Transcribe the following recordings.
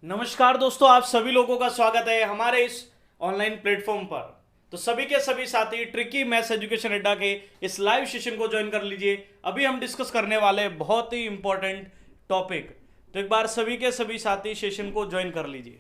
नमस्कार दोस्तों, आप सभी लोगों का स्वागत है हमारे इस ऑनलाइन प्लेटफॉर्म पर। तो सभी के सभी साथी ट्रिकी मैथ्स एजुकेशन अड्डा के इस लाइव सेशन को ज्वाइन कर लीजिए। अभी हम डिस्कस करने वाले हैं बहुत ही इंपॉर्टेंट टॉपिक। तो एक बार सभी के सभी साथी सेशन को ज्वाइन कर लीजिए।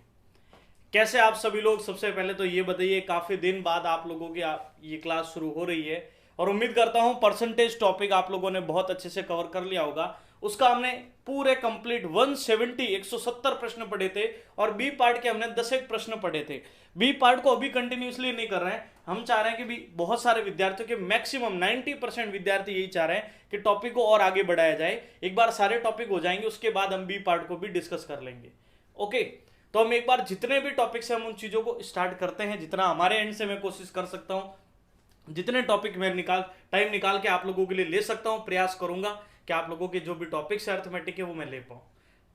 कैसे आप सभी लोग? सबसे पहले तो ये बताइए, काफी दिन बाद आप लोगों की ये क्लास शुरू हो रही है और उम्मीद करता हूं परसेंटेज टॉपिक आप लोगों ने बहुत अच्छे से कवर कर लिया होगा। उसका हमने पूरे कंप्लीट 170 प्रश्न पढ़े थे और बी पार्ट के हमने 10 एक प्रश्न पढ़े थे। बी पार्ट को अभी कंटिन्यूसली नहीं कर रहे हैं, हम चाह रहे हैं कि भी बहुत सारे विद्यार्थियों के मैक्सिमम 90% विद्यार्थी यही चाह रहे हैं कि टॉपिक को और आगे बढ़ाया जाए। एक बार सारे टॉपिक हो जाएंगे उसके बाद हम बी पार्ट को भी डिस्कस कर लेंगे। ओके, तो हम एक बार जितने भी टॉपिक से हम उन चीजों को स्टार्ट करते हैं, जितना हमारे एंड से मैं कोशिश कर सकता हूं, जितने टॉपिक मैं टाइम निकाल के आप लोगों के लिए ले सकता हूं, प्रयास करूंगा कि आप लोगों के जो भी टॉपिक्स है अर्थमेटिक है वो मैं ले पाऊं।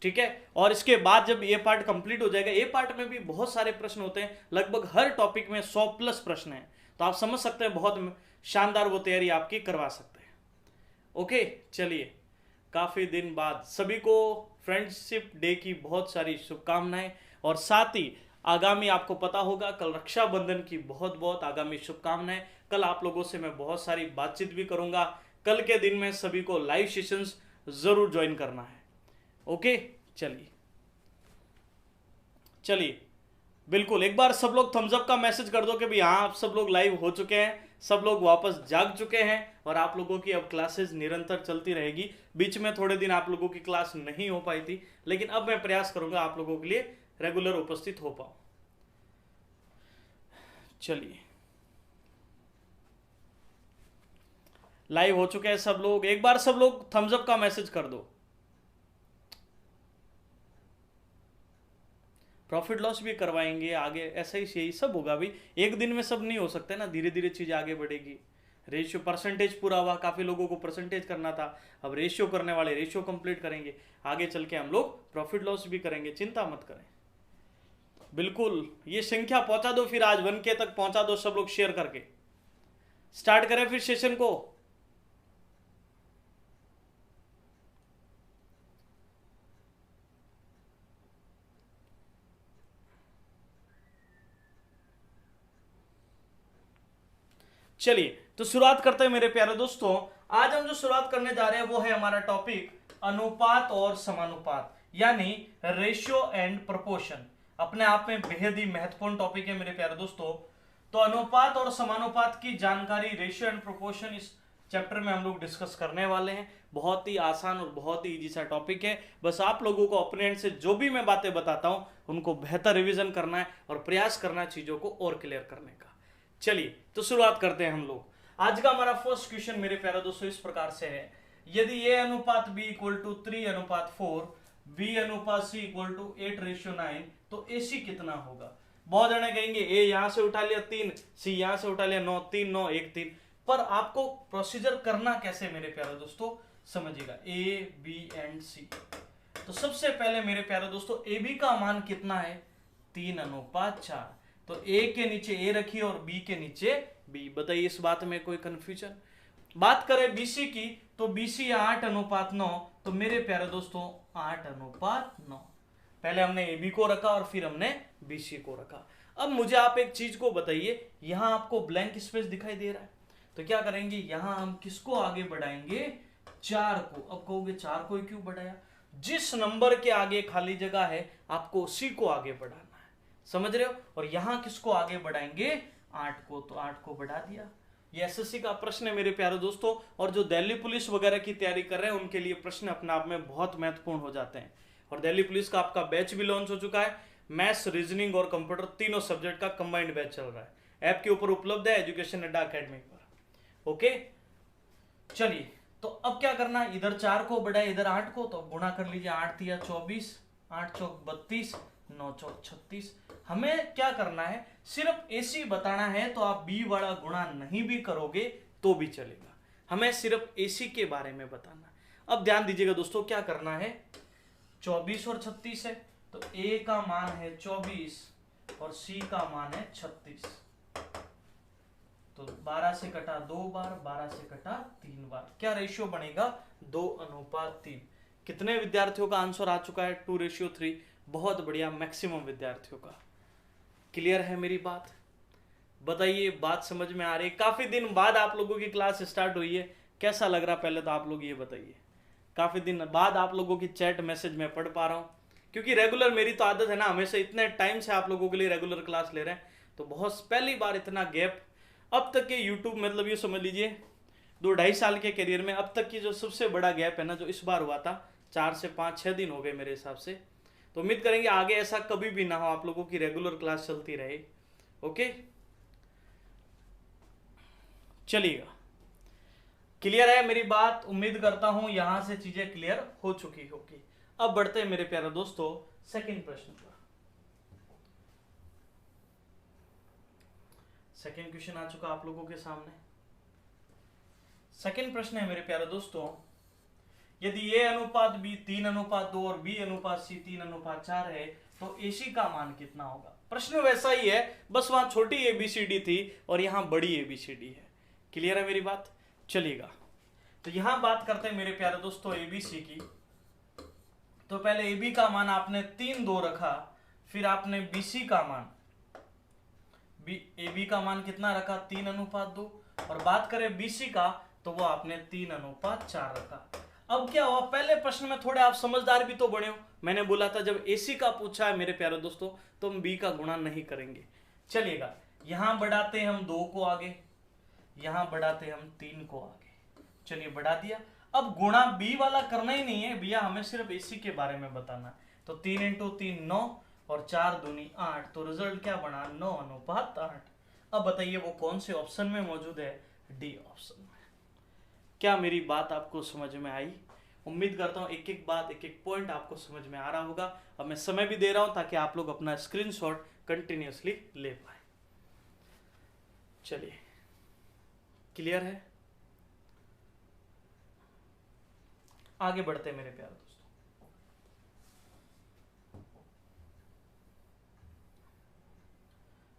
ठीक है, और इसके बाद जब ये पार्ट कंप्लीट हो जाएगा, ये पार्ट में भी बहुत सारे प्रश्न होते हैं, लगभग हर टॉपिक में 100 प्लस प्रश्न हैं। तो आप समझ सकते हैं बहुत शानदार वो तैयारी आपकी करवा सकते हैं। ओके, चलिए, काफी दिन बाद सभी को फ्रेंडशिप डे की बहुत सारी शुभकामनाएं और साथ ही आगामी आपको पता होगा कल रक्षाबंधन की बहुत बहुत आगामी शुभकामनाएं। कल आप लोगों से मैं बहुत सारी बातचीत भी करूंगा। कल के दिन में सभी को लाइव सेशंस जरूर ज्वाइन करना है। ओके, चलिए चलिए, बिल्कुल एक बार सब लोग थम्स अप का मैसेज कर दो कि भाई हाँ, आप सब लोग लाइव हो चुके हैं, सब लोग वापस जाग चुके हैं और आप लोगों की अब क्लासेस निरंतर चलती रहेगी। बीच में थोड़े दिन आप लोगों की क्लास नहीं हो पाई थी, लेकिन अब मैं प्रयास करूंगा आप लोगों के लिए रेगुलर उपस्थित हो पाऊं। चलिए, लाइव हो चुके हैं सब लोग, एक बार सब लोग थम्स अप का मैसेज कर दो। प्रॉफिट लॉस भी करवाएंगे आगे, ऐसा ही यही सब होगा। भी एक दिन में सब नहीं हो सकता ना, धीरे धीरे चीज आगे बढ़ेगी। रेशियो परसेंटेज पूरा हुआ, काफी लोगों को परसेंटेज करना था, अब रेशियो करने वाले रेशियो कंप्लीट करेंगे। आगे चल के हम लोग प्रॉफिट लॉस भी करेंगे, चिंता मत करें। बिल्कुल, ये संख्या पहुंचा दो, फिर आज 1K तक पहुंचा दो सब लोग शेयर करके। स्टार्ट करें फिर सेशन को। चलिए, तो शुरुआत करते हैं मेरे प्यारे दोस्तों। आज हम जो शुरुआत करने जा रहे हैं वो है हमारा टॉपिक अनुपात और समानुपात, यानी रेशियो एंड प्रोपोर्शन। अपने आप में बेहद ही महत्वपूर्ण टॉपिक है मेरे प्यारे दोस्तों। तो अनुपात और समानुपात की जानकारी, रेशियो एंड प्रोपोर्शन, इस चैप्टर में हम लोग डिस्कस करने वाले हैं। बहुत ही आसान और बहुत ही इजी सा टॉपिक है। बस आप लोगों को अपने एंड से जो भी मैं बातें बताता हूं उनको बेहतर रिवीजन करना है और प्रयास करना है चीजों को और क्लियर करने का। चलिए, तो शुरुआत करते हैं हम लोग। आज का हमारा फर्स्ट क्वेश्चन मेरे प्यारे दोस्तों इस प्रकार से है, यदि a अनुपात b इक्वल टू 3 अनुपात 4, b अनुपात c इक्वल टू 8:9, तो ac कितना होगा? बहुत जने कहेंगे a यहां से उठा लिया 3, c यहां से उठा लिया 9, 3 9 1 3। पर आपको प्रोसीजर करना कैसे मेरे प्यारे दोस्तों, समझिएगा। a b and c। तो सबसे पहले मेरे प्यारे दोस्तों ए बी का मान कितना है? 3:4। तो ए के नीचे ए रखिए और बी के नीचे बी। बताइए इस बात में कोई कंफ्यूजन? बात करें बीसी की, तो बीसी 8:9। तो मेरे प्यारे दोस्तों 8:9। पहले हमने ए बी को रखा और फिर हमने बीसी को रखा। अब मुझे आप एक चीज को बताइए, यहां आपको ब्लैंक स्पेस दिखाई दे रहा है, तो क्या करेंगे, यहां हम किसको आगे बढ़ाएंगे? 4 को। अब कहोगे 4 को क्यों बढ़ाया? जिस नंबर के आगे खाली जगह है आपको उसी को आगे बढ़ाना है, समझ रहे हो? और यहां किसको आगे बढ़ाएंगे? 8 को। तो 8 को बढ़ा दिया। ये एसएससी का प्रश्न है मेरे प्यारे दोस्तों, और जो दिल्ली पुलिस वगैरह की तैयारी कर रहे हैं उनके लिए प्रश्न अपने आप में बहुत महत्वपूर्ण हो जाते हैं। और दिल्ली पुलिस का आपका बैच भी लॉन्च हो चुका है। मैथ्स, रीजनिंग और कंप्यूटर तीनों सब्जेक्ट का कंबाइंड बैच चल रहा है, ऐप के ऊपर उपलब्ध है, एजुकेशन अड्डा अकेडमी पर। ओके, चलिए, तो अब क्या करना है, इधर 4 को बढ़ाए इधर 8 को, तो गुणा कर लीजिए। 8 तिया 24, 8 चौक 32, 9 चौक 36। हमें क्या करना है, सिर्फ एसी बताना है, तो आप बी वाला गुणा नहीं भी करोगे तो भी चलेगा, हमें सिर्फ एसी के बारे में बताना है। अब ध्यान दीजिएगा दोस्तों, क्या करना है, 24 और 36 है, तो ए का मान है 24 और सी का मान है 36। तो 12 से कटा 2 बार, 12 से कटा 3 बार, क्या रेशियो बनेगा? 2:3। कितने विद्यार्थियों का आंसर आ चुका है? 2:3। बहुत बढ़िया, मैक्सिमम विद्यार्थियों का। क्लियर है मेरी बात? बताइए, बात समझ में आ रही है? काफी दिन बाद आप लोगों की क्लास स्टार्ट हुई है, कैसा लग रहा पहले तो आप लोग ये बताइए। काफी दिन बाद आप लोगों की चैट मैसेज में पढ़ पा रहा हूँ, क्योंकि रेगुलर मेरी तो आदत है ना, हमेशा इतने टाइम से आप लोगों के लिए रेगुलर क्लास ले रहे हैं, तो बहुत पहली बार इतना गैप अब तक के यूट्यूब, मतलब ये समझ लीजिए 2-2.5 साल के करियर में अब तक की जो सबसे बड़ा गैप है ना, जो इस बार हुआ था, 4 से 5-6 दिन हो गए मेरे हिसाब से। तो उम्मीद करेंगे आगे ऐसा कभी भी ना हो, आप लोगों की रेगुलर क्लास चलती रहे। ओके, चलिएगा। क्लियर है मेरी बात? उम्मीद करता हूं यहां से चीजें क्लियर हो चुकी होगी। अब बढ़ते हैं मेरे प्यारे दोस्तों सेकंड प्रश्न पर। सेकंड क्वेश्चन आ चुका आप लोगों के सामने। सेकंड प्रश्न है मेरे प्यारे दोस्तों, यदि ए अनुपात बी 3:2 और बी अनुपात सी 3:4 है तो एसी का मान कितना होगा? प्रश्न वैसा ही है, बस वहां छोटी एबीसीडी थी और यहां बड़ी एबीसीडी है। क्लियर है मेरी बात? चलिएगा, तो यहां बात करते हैं मेरे प्यारे दोस्तों एबीसी की। तो पहले एबी का मान आपने 3:2 रखा, फिर आपने बीसी का मान, एबी का मान कितना रखा? 3:2, और बात करें बीसी का तो वो आपने 3:4 रखा। अब क्या हुआ, पहले प्रश्न में थोड़े आप समझदार भी तो बने हो। मैंने बोला था जब एसी का पूछा है मेरे प्यारे दोस्तों तो हम बी का गुणा नहीं करेंगे। चलिएगा, यहां बढ़ाते हम 2 को आगे, यहां बढ़ाते हम 3 को आगे। चलिए बढ़ा दिया। अब गुणा बी वाला करना ही नहीं है भैया, हमें सिर्फ एसी के बारे में बताना। तो 3 × 3 9 और 4 दूनी 8, तो रिजल्ट क्या बना? 9:8। अब बताइए वो कौन से ऑप्शन में मौजूद है? डी ऑप्शन में। क्या मेरी बात आपको समझ में आई? उम्मीद करता हूं एक एक बात, एक एक पॉइंट आपको समझ में आ रहा होगा। अब मैं समय भी दे रहा हूं ताकि आप लोग अपना स्क्रीनशॉट कंटिन्यूअसली ले पाए। चलिए, क्लियर है? आगे बढ़ते हैं मेरे प्यारे दोस्तों।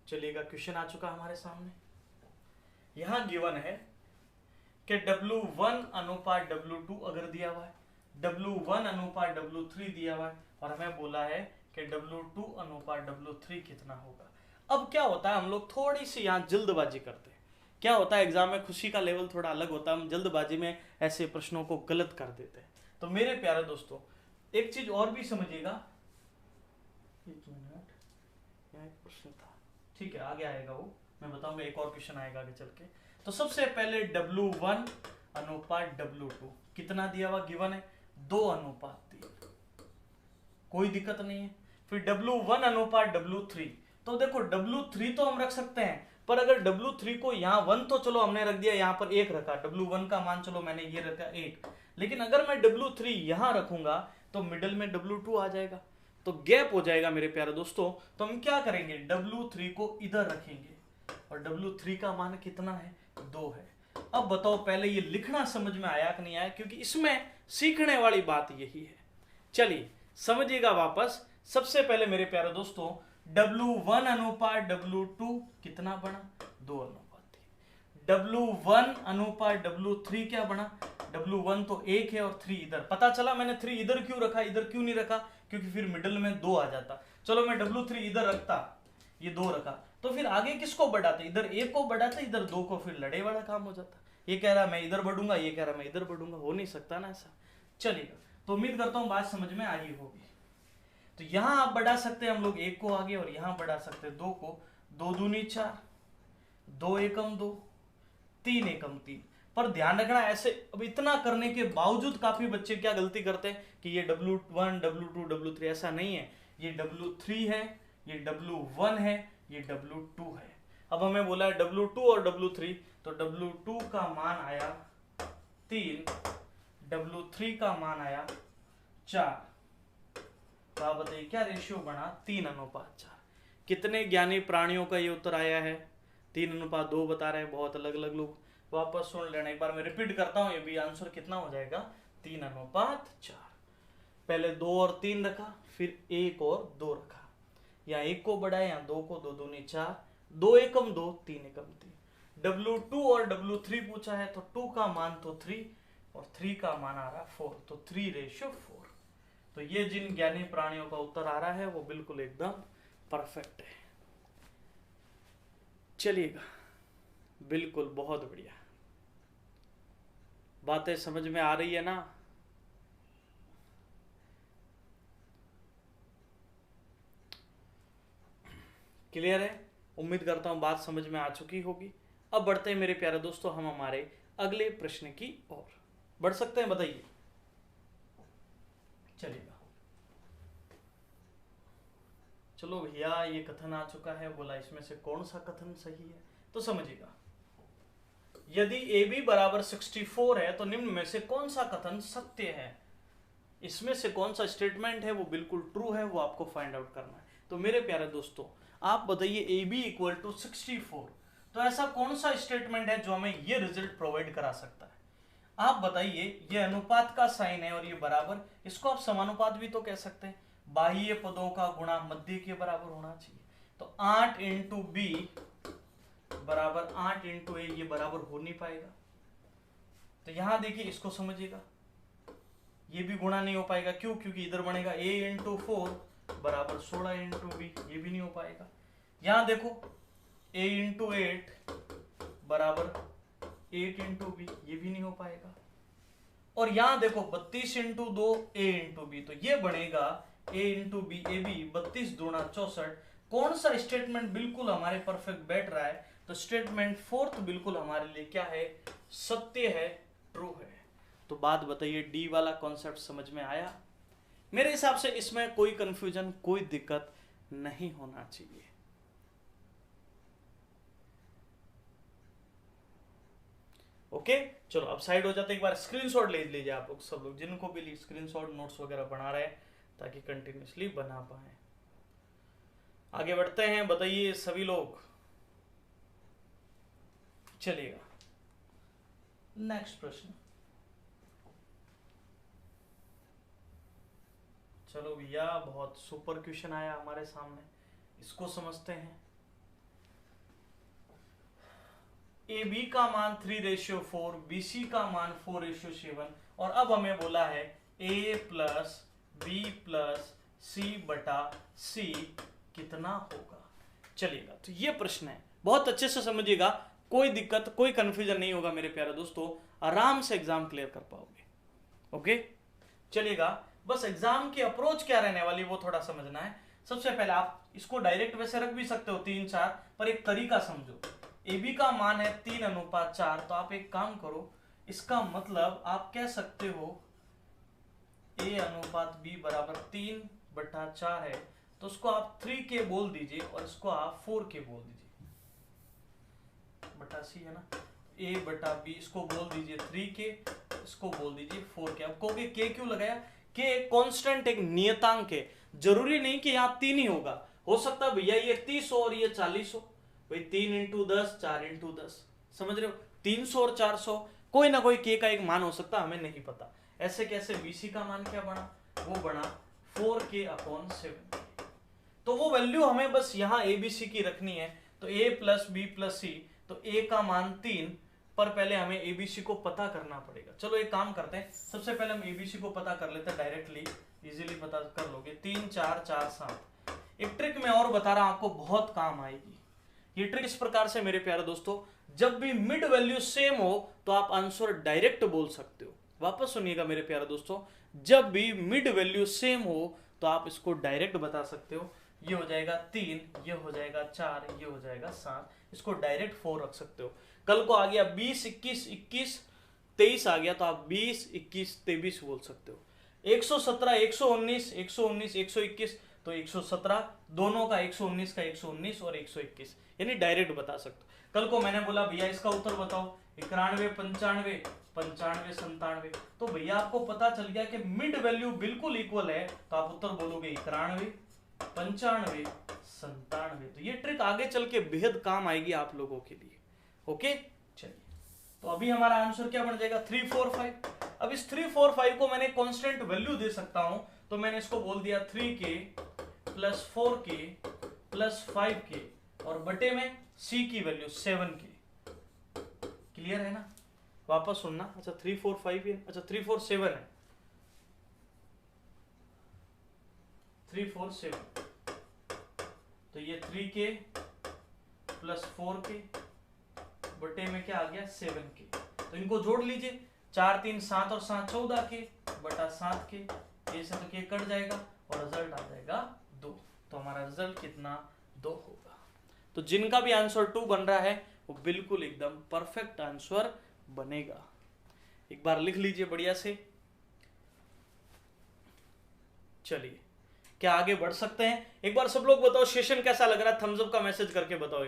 चलिएगा, क्वेश्चन आ चुका हमारे सामने। यहां गिवन है कि W1 अनुपात W2 अगर दिया हुआ है, W1 अनुपात W3 दिया हुआ है, और हमें बोला है कि W2 अनुपात W3 कितना होगा। अब क्या होता है, हम लोग थोड़ी सी यहाँ जल्दबाजी करते हैं। क्या होता है, एग्जाम में खुशी का लेवल थोड़ा अलग होता है, हम जल्दबाजी में ऐसे प्रश्नों को गलत कर देते हैं। तो मेरे प्यारे दोस्तों एक चीज और भी समझिएगा। एक मिनट, यहाँ एक प्रश्न था, ठीक है आगे आएगा वो, मैं बताऊंगा, एक और क्वेश्चन आएगा आगे चल के। तो सबसे पहले W1 अनुपात W2 कितना दिया हुआ गिवन है? 2:3, कोई दिक्कत नहीं है। फिर W1 अनुपात W3, तो देखो W3 तो हम रख सकते हैं, पर अगर W3 को यहाँ 1 तो चलो हमने रख दिया, यहाँ पर 1 रखा, W1 का मान चलो मैंने ये रखा 1, लेकिन अगर मैं W3 यहाँ रखूंगा तो मिडल में W2 आ जाएगा, तो गैप हो जाएगा मेरे प्यारे दोस्तों। तो हम क्या करेंगे, W3 को इधर रखेंगे, और W3 का मान कितना है? 2 है। अब बताओ पहले ये लिखना समझ में आया कि नहीं आया, क्योंकि इसमें सीखने वाली बात यही है। चलिए समझिएगा वापस। सबसे पहले मेरे प्यारे दोस्तों W1 अनुपात W2 कितना बना? 2:3। W1 अनुपात W3 क्या बना? W1 तो 1 है और 3 इधर। पता चला मैंने 3 इधर क्यों रखा, इधर क्यों नहीं रखा? क्योंकि फिर मिडल में 2 आ जाता। चलो मैं W3 इधर रखता, ये 2 रखा, तो फिर आगे किसको बढ़ाते? इधर 1 को बढ़ाते, इधर 2 को, फिर लड़े वाला काम हो जाता। ये कह रहा मैं इधर बढ़ूंगा, ये कह रहा मैं इधर बढ़ूंगा, हो नहीं सकता ना ऐसा। चलिएगा, तो उम्मीद करता हूं बात समझ में आई होगी। तो यहां आप बढ़ा सकते हैं हम लोग 1 को आगे, और यहां बढ़ा सकते हैं 2 को। 2 दूनी 4, 2 एकम 2, 3 एकम 3। पर ध्यान रखना, ऐसे अब इतना करने के बावजूद काफी बच्चे क्या गलती करते हैं कि ये W1 W2 W3, ऐसा नहीं है। ये W3 है, ये W1 है, ये W2 है। अब हमें बोला है W2 और W3, तो W2 का मान आया 3, W3 का मान आया 4। तो आप बताइए क्या रेशियो बना? 3:4। कितने ज्ञानी प्राणियों का ये उत्तर आया है? 3:2 बता रहे हैं बहुत अलग अलग लोग। वापस सुन लेना एक बार, मैं रिपीट करता हूं, ये भी आंसर कितना हो जाएगा? 3:4। पहले 2 और 3 रखा, फिर 1 और 2 रखा, यहाँ 1 को बढ़ाया, यहाँ 2 को, 2 दूनी 4, 2 एकम 2, 3 एकम 3। W2 और W3 पूछा है, तो 2 का मान तो 3 और 3 का मान आ रहा 4, तो 3:4। तो तो ये जिन ज्ञानी प्राणियों का उत्तर आ रहा है वो बिल्कुल एकदम परफेक्ट है। चलिएगा, बिल्कुल बहुत बढ़िया, बातें समझ में आ रही है ना? क्लियर है? उम्मीद करता हूं बात समझ में आ चुकी होगी। अब बढ़ते हैं मेरे प्यारे दोस्तों हम हमारे अगले प्रश्न की ओर। बढ़ सकते हैं? बताइए। चलिएगा, चलो भैया ये कथन आ चुका है, बोला इसमें से कौन सा कथन सही है, तो समझिएगा। यदि ए बी बराबर 64 है तो निम्न में से कौन सा कथन सत्य है? इसमें से कौन सा स्टेटमेंट है वो बिल्कुल ट्रू है, वो आपको फाइंड आउट करना है। तो मेरे प्यारे दोस्तों आप बताइए ए बी इक्वल टू 64, तो ऐसा कौन सा स्टेटमेंट है जो हमें ये रिजल्ट प्रोवाइड करा सकता है? आप बताइए। ये अनुपात का साइन है और ये बराबर, इसको आप समानुपात भी तो कह सकते हैं। बाह्य पदों का गुणा मध्य के बराबर होना चाहिए। तो 8 इंटू बी बराबर 8 इंटू ए, ये बराबर हो नहीं पाएगा। तो यहां देखिए, इसको समझिएगा, ये भी गुणा नहीं हो पाएगा। क्यों? क्योंकि इधर बनेगा a इंटू 4 बराबर 16 इंटू बी, ये भी नहीं हो पाएगा। यहां देखो a इंटू 8 बराबर 8 इंटू बी, ये भी नहीं हो पाएगा। और यहां देखो 32 इंटू 2 a इंटू बी, तो ये बनेगा a into B A B, 32 दूना 64। कौन सा स्टेटमेंट बिल्कुल हमारे परफेक्ट बैठ रहा है? तो स्टेटमेंट फोर्थ बिल्कुल हमारे लिए क्या है? सत्य है, ट्रू है। तो बात बताइए, डी वाला कॉन्सेप्ट समझ में आया? मेरे हिसाब से इसमें कोई कंफ्यूजन, कोई दिक्कत नहीं होना चाहिए। ओके, चलो अब साइड हो जाते, एक बार स्क्रीनशॉट ले लीजिए आप लोग, सब लोग जिनको भी स्क्रीनशॉट नोट्स वगैरह बना रहे हैं, ताकि कंटिन्यूसली बना पाए। आगे बढ़ते हैं, बताइए सभी लोग। चलिएगा, नेक्स्ट प्रश्न। चलो भैया, बहुत सुपर क्वेश्चन आया हमारे सामने, इसको समझते हैं। ए बी का मान 3:4, बी सी का मान 4:7, और अब हमें बोला है ए प्लस बी प्लस सी बटा सी कितना होगा। चलिएगा, तो ये प्रश्न है, बहुत अच्छे से समझिएगा, कोई दिक्कत, कोई कंफ्यूजन नहीं होगा मेरे प्यारे दोस्तों, आराम से एग्जाम क्लियर कर पाओगे। ओके, चलिएगा, बस एग्जाम की अप्रोच क्या रहने वाली वो थोड़ा समझना है। सबसे पहले आप इसको डायरेक्ट वैसे रख भी सकते हो 3-4, पर एक तरीका समझो। ए बी का मान है 3:4, तो आप एक काम करो, इसका मतलब आप कह सकते हो ए अनुपात बी बराबर 3/4 है, तो उसको आप 3 के बोल दीजिए और इसको आप 4 के बोल दीजिए, बटा सी है ना। ए बटा बी, इसको बोल दीजिए 3 के, इसको बोल दीजिए 4 के। अब कहोगे के क्यों लगाया? के एक कांस्टेंट, एक नियतांक है, जरूरी नहीं कि यहाँ 3 ही होगा, हो सकता है भैया ये 30 हो और ये 40 हो। भाई 3 इंटू 10, 4 इंटू 10, समझ रहे हो? 300 और 400, कोई ना कोई के का एक मान हो सकता, हमें नहीं पता। ऐसे कैसे? बीसी का मान क्या बना? वो बना 4k/7। तो वो वैल्यू हमें बस यहाँ एबीसी की रखनी है। तो a प्लस बी प्लस सी, तो a का मान 3, पर पहले हमें एबीसी को पता करना पड़ेगा। चलो एक काम करते हैं, सबसे पहले हम एबीसी को पता कर लेते हैं, डायरेक्टली इजीली पता कर लोगे। 3 4 4 7। एक ट्रिक मैं और बता रहा हूं आपको, बहुत काम आएगी ये ट्रिक। इस प्रकार से मेरे प्यारे दोस्तों, जब भी मिड वैल्यू सेम हो तो आप आंसर डायरेक्ट बोल सकते हो। वापस सुनिएगा मेरे प्यारे दोस्तों, जब भी मिड वैल्यू सेम हो तो आप इसको डायरेक्ट बता सकते हो। ये हो जाएगा 3, ये हो जाएगा 4, ये हो जाएगा 7, इसको डायरेक्ट 4 रख सकते हो। कल को आ गया 20 21 21 23 आ गया, तो आप 20 21 23 बोल सकते हो। 117 119 119 121, तो 117, दोनों का 119 का 119 और 121, यानी डायरेक्ट बता सकते हो। कल को मैंने बोला भैया इसका उत्तर बताओ, 91 95 95 97, तो भैया आपको पता चल गया कि मिड वैल्यू बिल्कुल इक्वल है, तो आप उत्तर बोलोगे 91 95 97। तो ये ट्रिक आगे चल के बेहद काम आएगी आप लोगों के लिए। ओके, चलिए, तो अभी हमारा आंसर क्या बन जाएगा? 3 4 5। अब इस 3 4 5 को मैंने कांस्टेंट वैल्यू दे सकता हूं, तो मैंने इसको बोल दिया 3k plus 4k plus 5k, और बटे में c की वैल्यू 7k। क्लियर है ना? वापस सुनना। अच्छा 3 4 5 है, अच्छा 3 4 7 है। 3 4 7, तो ये 3k प्लस 4k बटे में क्या आ गया 7k, तो इनको जोड़ लीजिए, 4 3 7 और 7 14k बटा 7k, ये से तो k कट जाएगा और रिजल्ट आ जाएगा 2, तो हमारा रिजल्ट कितना 2 होगा। तो जिनका भी आंसर 2 बन रहा है वो बिल्कुल एकदम परफेक्ट आंसर बनेगा। एक बार लिख लीजिए बढ़िया से। चलिए क्या आगे बढ़ सकते हैं? एक बार सब लोग बताओ सेशन कैसा लग रहा है, थम्स अप का मैसेज करके बताओ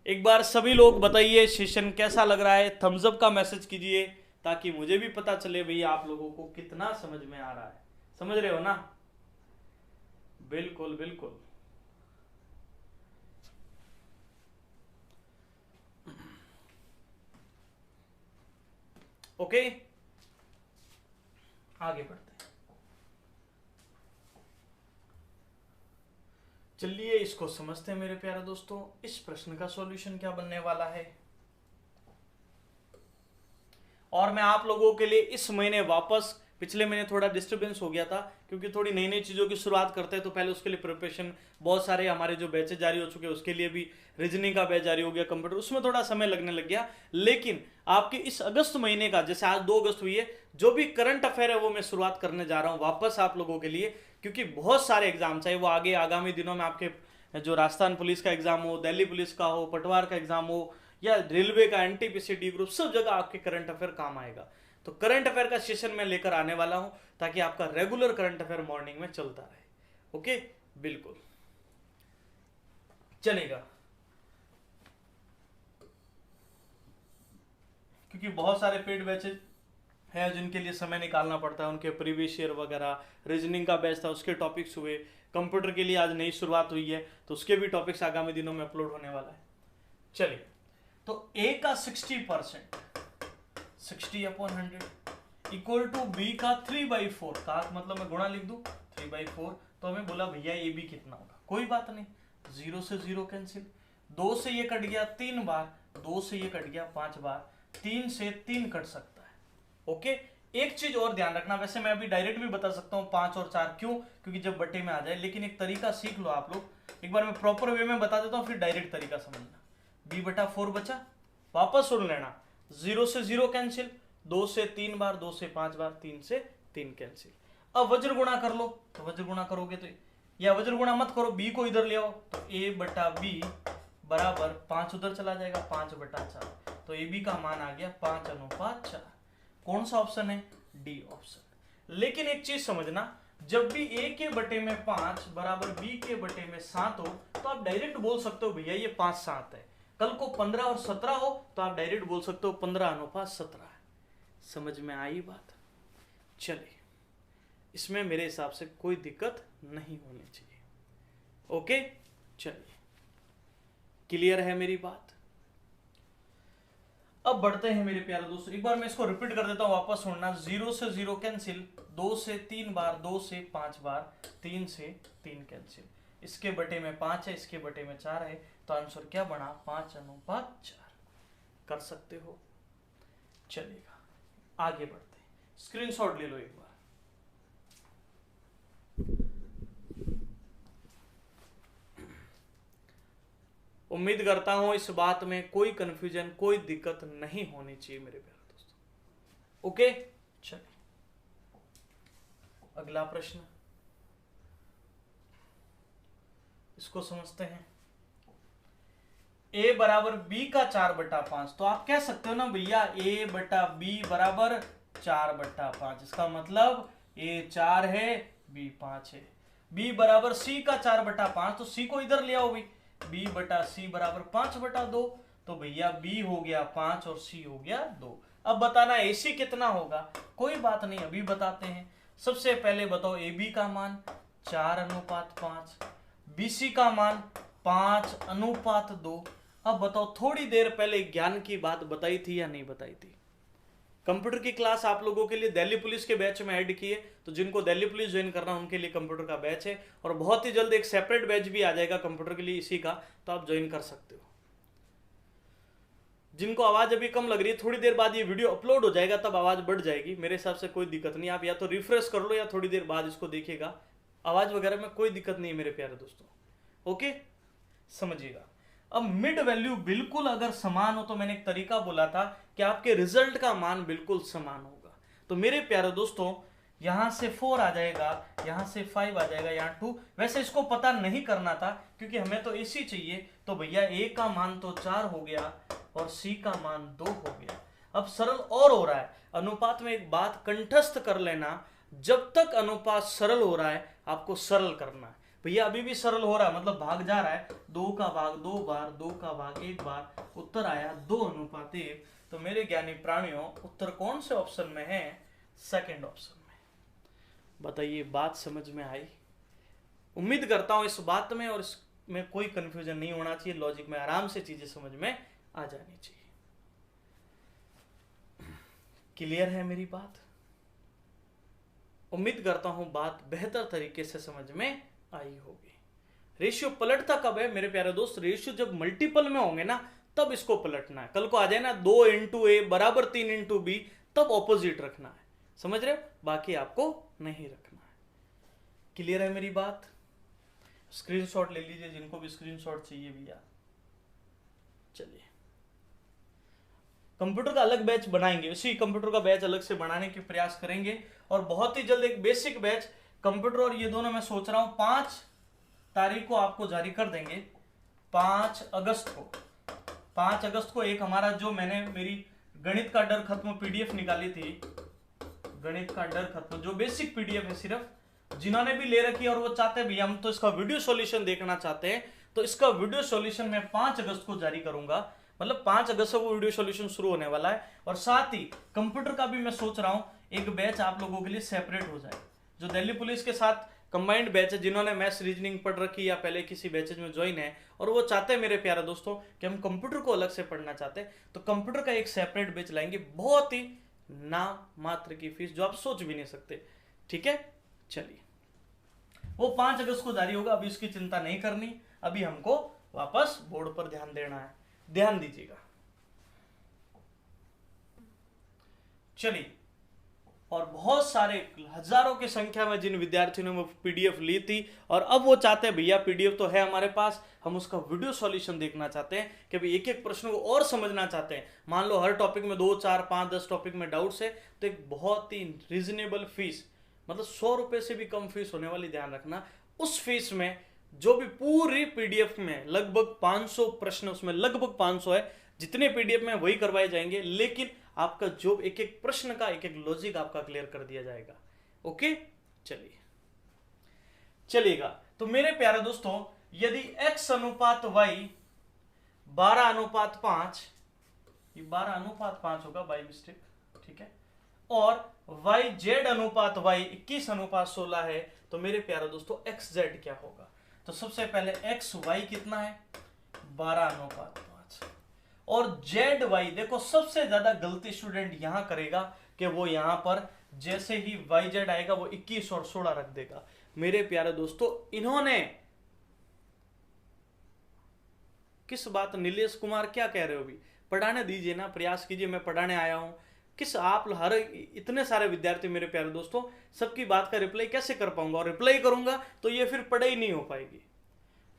एक बार सभी लोग बताइए सेशन कैसा लग रहा है, थम्स अप का मैसेज कीजिए ताकि मुझे भी पता चले भैया आप लोगों को कितना समझ में आ रहा है। समझ रहे हो ना? बिल्कुल बिल्कुल। ओके आगे बढ़ते हैं। चलिए इसको समझते हैं मेरे प्यारे दोस्तों। इस प्रश्न का सॉल्यूशन क्या बनने वाला है, और मैं आप लोगों के लिए इस महीने वापस, पिछले महीने थोड़ा डिस्टर्बेंस हो गया था क्योंकि थोड़ी नई नई चीज़ों की शुरुआत करते हैं, तो पहले उसके लिए प्रिपरेशन, बहुत सारे हमारे जो बैचेज जारी हो चुके हैं उसके लिए भी, रीजनिंग का बैच जारी हो गया, कंप्यूटर, उसमें थोड़ा समय लगने लग गया। लेकिन आपके इस अगस्त महीने का, जैसे आज 2 अगस्त हुई है, जो भी करंट अफेयर है वो मैं शुरुआत करने जा रहा हूँ वापस आप लोगों के लिए, क्योंकि बहुत सारे एग्जाम, चाहे वो आगे आगामी दिनों में आपके जो राजस्थान पुलिस का एग्जाम हो, दिल्ली पुलिस का हो, पटवार का एग्जाम हो, या रेलवे का एनटीपीसी ग्रुप, सब जगह आपके करंट अफेयर काम आएगा। तो करंट अफेयर का सेशन मैं लेकर आने वाला हूं ताकि आपका रेगुलर करंट अफेयर मॉर्निंग में चलता रहे। ओके बिल्कुल चलेगा, क्योंकि बहुत सारे पेड बैचेज है जिनके लिए समय निकालना पड़ता है, उनके प्रीवियस ईयर वगैरह, रीजनिंग का बैच था उसके टॉपिक्स हुए, कंप्यूटर के लिए आज नई शुरुआत हुई है तो उसके भी टॉपिक्स आगामी दिनों में अपलोड होने वाला है। चलिए तो a का 60%, 60/100 इक्वल टू b का 3/4 का मतलब मैं गुणा लिख दूं 3/4, तो हमें बोला भैया ए बी कितना होगा। कोई बात नहीं, 0 से 0 कैंसिल, 2 से ये कट गया 3 बार, 2 से ये कट गया 5 बार, 3 से 3 कट सकता है। ओके एक चीज और ध्यान रखना, वैसे मैं अभी डायरेक्ट भी बता सकता हूँ 5 और 4, क्यों? क्योंकि जब बट्टे में आ जाए, लेकिन एक तरीका सीख लो आप लोग। एक बार मैं प्रॉपर वे में बता देता हूँ फिर डायरेक्ट तरीका समझना। b/4 बचा, वापस सुन लेना, 0 से 0 कैंसिल, 2 से 3 बार, 2 से 5 बार, 3 से 3 कैंसिल। अब वज्र गुणा कर लो, तो वज्र गुणा करोगे तो, या वज्र गुणा मत करो, b को इधर ले आओ, तो a/b बराबर 5 उधर चला जाएगा, 5/4, तो ab का मान आ गया 5:4। कौन सा ऑप्शन है? D option. लेकिन एक चीज समझना, जब भी a के बटे में 5 बराबर b के बटे में 7 हो तो आप डायरेक्ट बोल सकते हो भैया ये 5/7 है। कल को 15 और 17 हो तो आप डायरेक्ट बोल सकते हो 15:17 है। समझ में आई बात? चलिए इसमें मेरे हिसाब से कोई दिक्कत नहीं होनी चाहिए। ओके चलिए क्लियर है मेरी बात? अब बढ़ते हैं मेरे प्यारे दोस्तों, एक बार मैं इसको रिपीट कर देता हूं, वापस सुनना। 0 से 0 कैंसिल, 2 से 3 बार, 2 से 5 बार, 3 से 3 कैंसिल, इसके बटे में 5 है, इसके बटे में 4 है, तो आंसर क्या बना? 5:4। कर सकते हो? चलेगा आगे बढ़ते हैं, स्क्रीनशॉट ले लो एक बार। उम्मीद करता हूं इस बात में कोई कंफ्यूजन, कोई दिक्कत नहीं होनी चाहिए मेरे प्यारे दोस्तों। ओके चलिए अगला प्रश्न, इसको समझते हैं। a बराबर b का 4/5, तो आप कह सकते हो ना भैया a/b बराबर 4/5, इसका मतलब a 4 है b 5 है। b बराबर c का 4/5, तो c को इधर ले आओ भाई, b/c बराबर 5/2, तो भैया b हो गया 5 और c हो गया 2। अब बताना ac कितना होगा? कोई बात नहीं अभी बताते हैं। सबसे पहले बताओ ab का मान 4:5, bc का मान 5:2। अब बताओ थोड़ी देर पहले ज्ञान की बात बताई थी या नहीं बताई थी? कंप्यूटर की क्लास आप लोगों के लिए दिल्ली पुलिस के बैच में ऐड की है, तो जिनको दिल्ली पुलिस ज्वाइन करना उनके लिए कंप्यूटर का बैच है, और बहुत ही जल्द एक सेपरेट बैच भी आ जाएगा कंप्यूटर के लिए इसी का, तो आप ज्वाइन कर सकते हो। जिनको आवाज अभी कम लग रही है, थोड़ी देर बाद ये वीडियो अपलोड हो जाएगा, तब आवाज बढ़ जाएगी, मेरे हिसाब से कोई दिक्कत नहीं। आप या तो रिफ्रेश कर लो या थोड़ी देर बाद इसको देखिएगा, आवाज वगैरह में कोई दिक्कत नहीं है मेरे प्यारे दोस्तों। ओके, समझिएगा। अब मिड वैल्यू बिल्कुल अगर समान हो तो मैंने एक तरीका बोला था कि आपके रिजल्ट का मान बिल्कुल समान होगा। तो मेरे प्यारे दोस्तों, यहां से 4 आ जाएगा, यहां से 5 आ जाएगा, यहां 2। वैसे इसको पता नहीं करना था क्योंकि हमें तो AC चाहिए। तो भैया A का मान तो 4 हो गया और C का मान 2 हो गया। अब सरल और हो रहा है। अनुपात में एक बात कंठस्थ कर लेना, जब तक अनुपात सरल हो रहा है आपको सरल करना है। भैया अभी भी सरल हो रहा है, मतलब भाग जा रहा है, 2 का भाग 2 बार, 2 का भाग 1 बार, उत्तर आया 2:1। तो मेरे ज्ञानी प्राणियों, उत्तर कौन से ऑप्शन में है? सेकंड ऑप्शन में। बताइए, बात समझ में आई? उम्मीद करता हूं इस बात में और इसमें कोई कंफ्यूजन नहीं होना चाहिए, लॉजिक में आराम से चीजें समझ में आ जानी चाहिए। क्लियर है मेरी बात? उम्मीद करता हूं बात बेहतर तरीके से समझ में आई होगी। रेशियो पलटता कब है मेरे प्यारे दोस्त? रेशियो जब मल्टीपल में होंगे ना, तब इसको पलटना है। कल को आ जाए ना 2 × A बराबर 3 × B, तब ऑपोजिट रखना है। समझ रहे हो? बाकी आपको नहीं रखना है। क्लियर है मेरी बात? स्क्रीनशॉट ले लीजिए जिनको भी स्क्रीनशॉट चाहिए भैया। चलिए, कंप्यूटर का अलग बैच बनाएंगे, उसी कंप्यूटर का बैच अलग से बनाने के प्रयास करेंगे और बहुत ही जल्द एक बेसिक बैच कंप्यूटर और ये दोनों मैं सोच रहा हूं 5 तारीख को आपको जारी कर देंगे। 5 अगस्त को 5 अगस्त को एक हमारा जो मैंने मेरी गणित का डर खत्म PDF निकाली थी, गणित का डर खत्म, जो बेसिक PDF है, सिर्फ जिन्होंने भी ले रखी है और वो चाहते हैं भैया हम तो इसका वीडियो सॉल्यूशन देखना चाहते हैं, तो इसका वीडियो सॉल्यूशन मैं 5 अगस्त को जारी करूंगा। मतलब 5 अगस्त से वो वीडियो सॉल्यूशन शुरू होने वाला है। और साथ ही कंप्यूटर का भी मैं सोच रहा हूं एक बैच आप लोगों के लिए सेपरेट हो जाए, जो दिल्ली पुलिस के साथ कंबाइंड बैच है, जिन्होंने मैथ्स रीजनिंग पढ़ रखी या पहले किसी बैचेज में ज्वाइन है और वो चाहते हैं मेरे प्यारे दोस्तों कि हम कंप्यूटर को अलग से पढ़ना चाहते हैं, तो कंप्यूटर का एक सेपरेट बैच लाएंगे, बहुत ही नाम मात्र की फीस, जो आप सोच भी नहीं सकते। ठीक है, चलिए, वो 5 अगस्त को जारी होगा। अभी इसकी चिंता नहीं करनी, अभी हमको वापस बोर्ड पर ध्यान देना है। ध्यान दीजिएगा। चलिए, और बहुत सारे हजारों की संख्या में जिन विद्यार्थियों ने वो PDF ली थी और अब वो चाहते हैं भैया PDF तो है हमारे पास, हम उसका वीडियो सॉल्यूशन देखना चाहते हैं कि भाई एक एक प्रश्न को और समझना चाहते हैं। मान लो हर टॉपिक में 2, 4, 5, 10 टॉपिक में डाउट्स है, तो एक बहुत ही रीजनेबल फीस, मतलब 100 रुपए से भी कम फीस होने वाली, ध्यान रखना। उस फीस में जो भी पूरी PDF में लगभग 500 प्रश्न, उसमें लगभग 500 है, जितने PDF में वही करवाए जाएंगे, लेकिन आपका जो एक एक प्रश्न का एक एक लॉजिक आपका क्लियर कर दिया जाएगा। ओके, चलिए, चलिएगा। तो मेरे प्यारे दोस्तों, यदि X अनुपात Y 12:5, ये 12:5 होगा बाय मिस्टेक, ठीक है, और YZ अनुपात Y 21:16 है, तो मेरे प्यारे दोस्तों XZ क्या होगा? तो सबसे पहले XY कितना है? 12:5। और ZY देखो, सबसे ज्यादा गलती स्टूडेंट यहां करेगा कि वो यहां पर जैसे ही YZ आएगा वो 21 और 16 रख देगा। मेरे प्यारे दोस्तों, इन्होंने किस बात, नीलेश कुमार क्या कह रहे हो? अभी पढ़ाने दीजिए ना, प्रयास कीजिए, मैं पढ़ाने आया हूं। किस आप हर इतने सारे विद्यार्थी मेरे प्यारे दोस्तों, सबकी बात का रिप्लाई कैसे कर पाऊंगा? और रिप्लाई करूंगा तो ये फिर पढ़ाई नहीं हो पाएगी।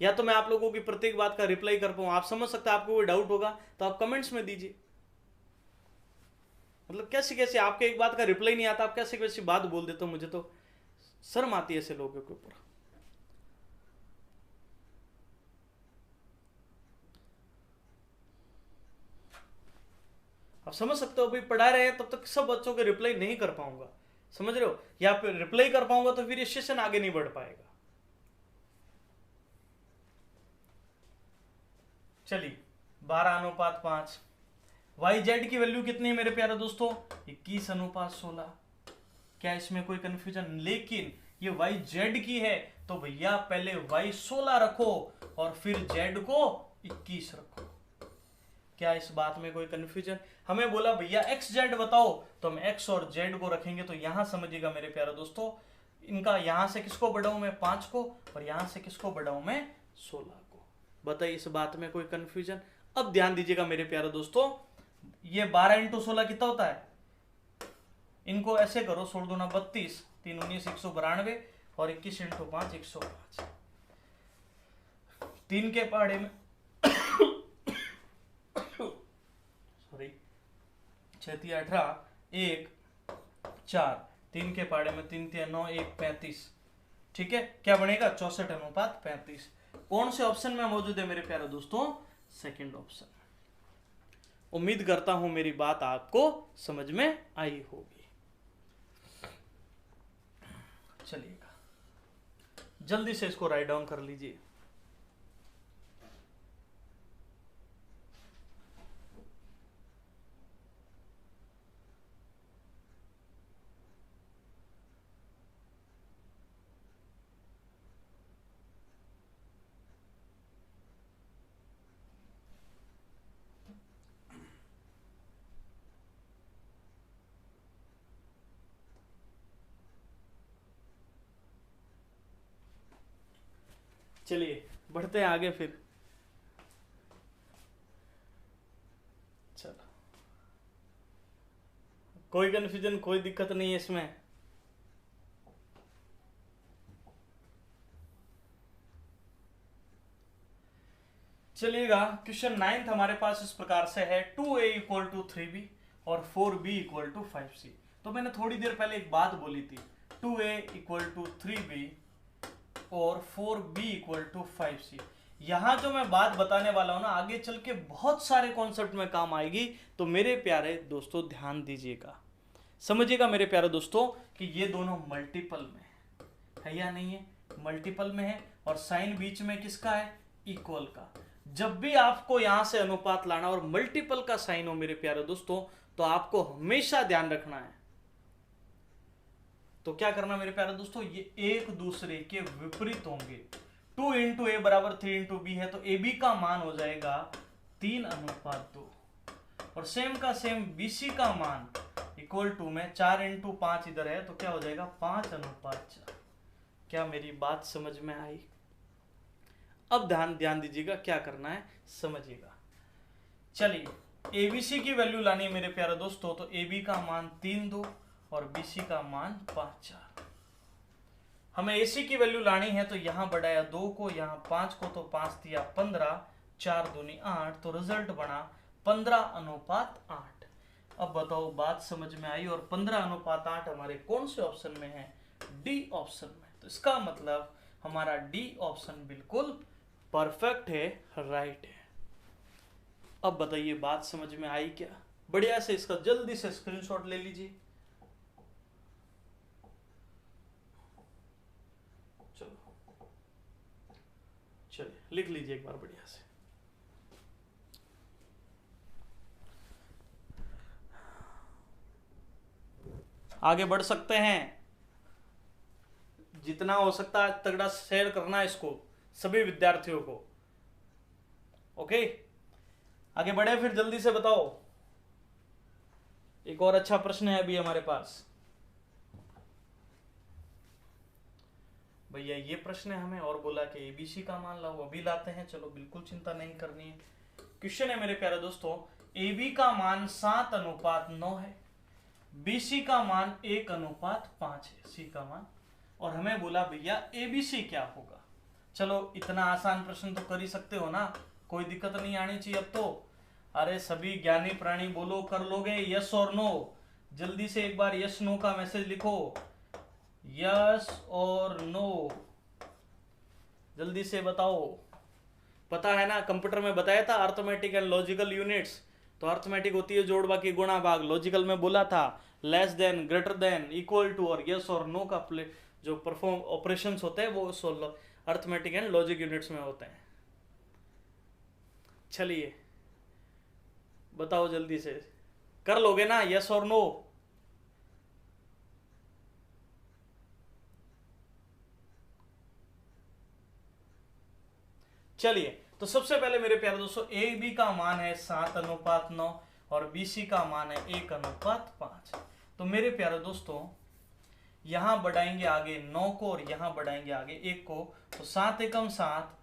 या तो मैं आप लोगों की प्रत्येक बात का रिप्लाई कर पाऊं, आप समझ सकते हैं, आपको कोई डाउट होगा तो आप कमेंट्स में दीजिए। मतलब कैसे कैसे आपके एक बात का रिप्लाई नहीं आता, आप कैसे कैसी बात बोल देते हो, मुझे तो शर्म आती है ऐसे लोगों के ऊपर। आप समझ सकते हो, अभी पढ़ा रहे हैं तब तक सब बच्चों के रिप्लाई नहीं कर पाऊंगा, समझ रहे हो? या फिर रिप्लाई कर पाऊंगा तो फिर ये सेशन आगे नहीं बढ़ पाएगा। चलिए, 12:5। YZ की वैल्यू कितनी है मेरे प्यारे दोस्तों? 21:16। क्या इसमें कोई कंफ्यूजन? लेकिन ये YZ की है तो भैया पहले Y 16 रखो और फिर Z को 21 रखो। क्या इस बात में कोई कंफ्यूजन? हमें बोला भैया XZ बताओ, तो हम X और Z को रखेंगे। तो यहां समझिएगा मेरे प्यारे दोस्तों, इनका यहां से किसको बढ़ाऊं मैं? 5 को, और यहां से किसको बढ़ाऊं मैं? 16 को। बताइए इस बात में कोई कंफ्यूजन? अब ध्यान दीजिएगा मेरे प्यारे दोस्तों, ये 12 × 16 कितना होता है? इनको ऐसे करो, 16 दूना 32, 3 19 192 और 21 × 5 105। 3 के पहाड़े में सॉरी 6 3 18 1 4, 3 के पहाड़े में 3 3 9 1 35। ठीक है, क्या बनेगा? 64:35। कौन से ऑप्शन में मौजूद है मेरे प्यारे दोस्तों? Second option. उम्मीद करता हूं मेरी बात आपको समझ में आई होगी। चलिएगा, जल्दी से इसको राइट डाउन कर लीजिए। चलिए बढ़ते हैं आगे फिर। चलो, कोई कंफ्यूजन, कोई दिक्कत नहीं है इसमें? चलिएगा, क्वेश्चन 9 हमारे पास इस प्रकार से है, 2a = 3b और 4b = 5c। तो मैंने थोड़ी देर पहले एक बात बोली थी, 2a = 3b और 4b = 5c। यहां जो मैं बात बताने वाला हूं ना, आगे चल के बहुत सारे कॉन्सेप्ट में काम आएगी। तो मेरे प्यारे दोस्तों ध्यान दीजिएगा, समझिएगा मेरे प्यारे दोस्तों कि ये दोनों मल्टीपल में है या नहीं है? मल्टीपल में है। और साइन बीच में किसका है? इक्वल का। जब भी आपको यहां से अनुपात लाना और मल्टीपल का साइन हो मेरे प्यारे दोस्तों, तो आपको हमेशा ध्यान रखना है, तो क्या करना मेरे प्यारे दोस्तों, ये एक दूसरे के विपरीत होंगे। 2 × a = 3 × b है, तो ab का मान हो जाएगा 3:2 और सेम का सेम bc का मान इक्वल टू में 4 × 5 इधर है, तो क्या हो जाएगा 5:4। क्या मेरी बात समझ में आई? अब ध्यान दीजिएगा, क्या करना है समझिएगा। चलिए, एबीसी की वैल्यू लानी है मेरे प्यारे दोस्तों, तो AB का मान 3 2 और BC का मान 5 4। हमें AC की वैल्यू लानी है, तो यहां बढ़ाया 2 को, यहां 5 को, तो 5 दिया 15, 4 दूनी 8, तो रिजल्ट बना 15:8। अब बताओ बात समझ में आई? और 15:8 हमारे कौन से ऑप्शन में है? डी ऑप्शन में। तो इसका मतलब हमारा डी ऑप्शन बिल्कुल परफेक्ट है, राइट है। अब बताइए बात समझ में आई क्या? बढ़िया से इसका जल्दी से स्क्रीनशॉट ले लीजिए। चलो चलिए लिख लीजिए एक बार बढ़िया से। आगे बढ़ सकते हैं, जितना हो सकता है तगड़ा शेयर करना है इसको सभी विद्यार्थियों को। ओके, आगे बढ़े फिर, जल्दी से बताओ। एक और अच्छा प्रश्न है अभी हमारे पास। भैया ये प्रश्न है हमें, और बोला कि एबीसी का मान लाओ, अभी लाते हैं। चलो बिल्कुल चिंता नहीं करनी है। क्वेश्चन है मेरे प्यारे दोस्तों, AB का मान 7:9 है, BC का मान 1:5 है, C का मान, और हमें बोला भैया ABC क्या होगा। चलो इतना आसान प्रश्न तो कर ही सकते हो ना, कोई दिक्कत नहीं आनी चाहिए अब तो। अरे सभी ज्ञानी प्राणी बोलो, कर लोगे यस और नो? जल्दी से एक बार यस नो का मैसेज लिखो, यस और नो, जल्दी से बताओ। पता है ना, कंप्यूटर में बताया था अर्थमेटिक एंड लॉजिकल यूनिट्स। तो अर्थमेटिक होती है जोड़ बाकी गुणा भाग, लॉजिकल में बोला था less than, greater than, equal to और यस और नो का जो परफॉर्म ऑपरेशंस होते हैं वो अर्थमेटिक एंड लॉजिक यूनिट्स में होते हैं। चलिए बताओ जल्दी से, कर लोगे ना यस और नो? चलिए, तो सबसे पहले मेरे प्यारे दोस्तों AB का मान है 7:9 और BC का मान है 1:5। तो मेरे प्यारे दोस्तों यहां बढ़ाएंगे आगे 9 को और यहां बढ़ाएंगे आगे 1 को, तो 7 एकम 7,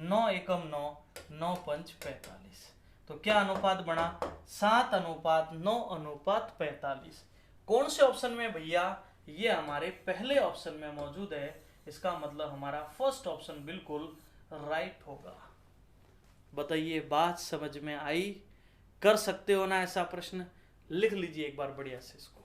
9 एकम 9, 9 पंच 45। तो क्या अनुपात बना, 7:9:45। कौन से ऑप्शन में भैया, ये हमारे पहले ऑप्शन में मौजूद है। इसका मतलब हमारा फर्स्ट ऑप्शन बिल्कुल राइट होगा। बताइए बात समझ में आई? कर सकते हो ना ऐसा प्रश्न? लिख लीजिए एक बार बढ़िया से इसको।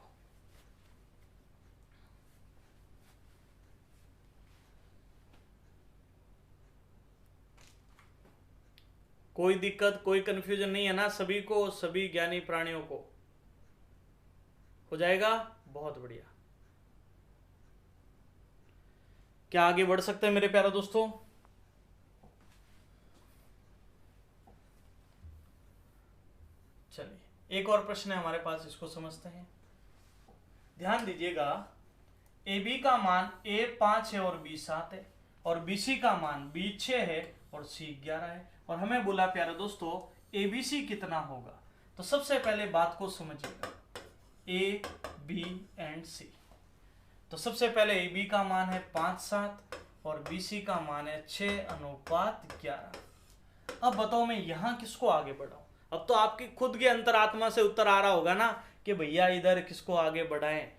कोई दिक्कत, कोई कंफ्यूजन नहीं है ना सभी को, सभी ज्ञानी प्राणियों को? हो जाएगा, बहुत बढ़िया। क्या आगे बढ़ सकते हैं मेरे प्यारे दोस्तों? चलिए एक और प्रश्न है हमारे पास, इसको समझते हैं। ध्यान दीजिएगा, ए बी का मान ए 5 है और बी 7 है, और बी सी का मान बी 6 है और सी 11 है, और हमें बोला प्यारे दोस्तों ए बी सी कितना होगा। तो सबसे पहले बात को समझिएगा, ए बी एंड सी। तो सबसे पहले ए बी का मान है 5:7 और बी सी का मान है 6:11। अब बताओ मैं यहां किसको आगे बढ़ाऊं? अब तो आपकी खुद के अंतरात्मा से उत्तर आ रहा होगा ना कि भैया इधर किसको आगे बढ़ाएं।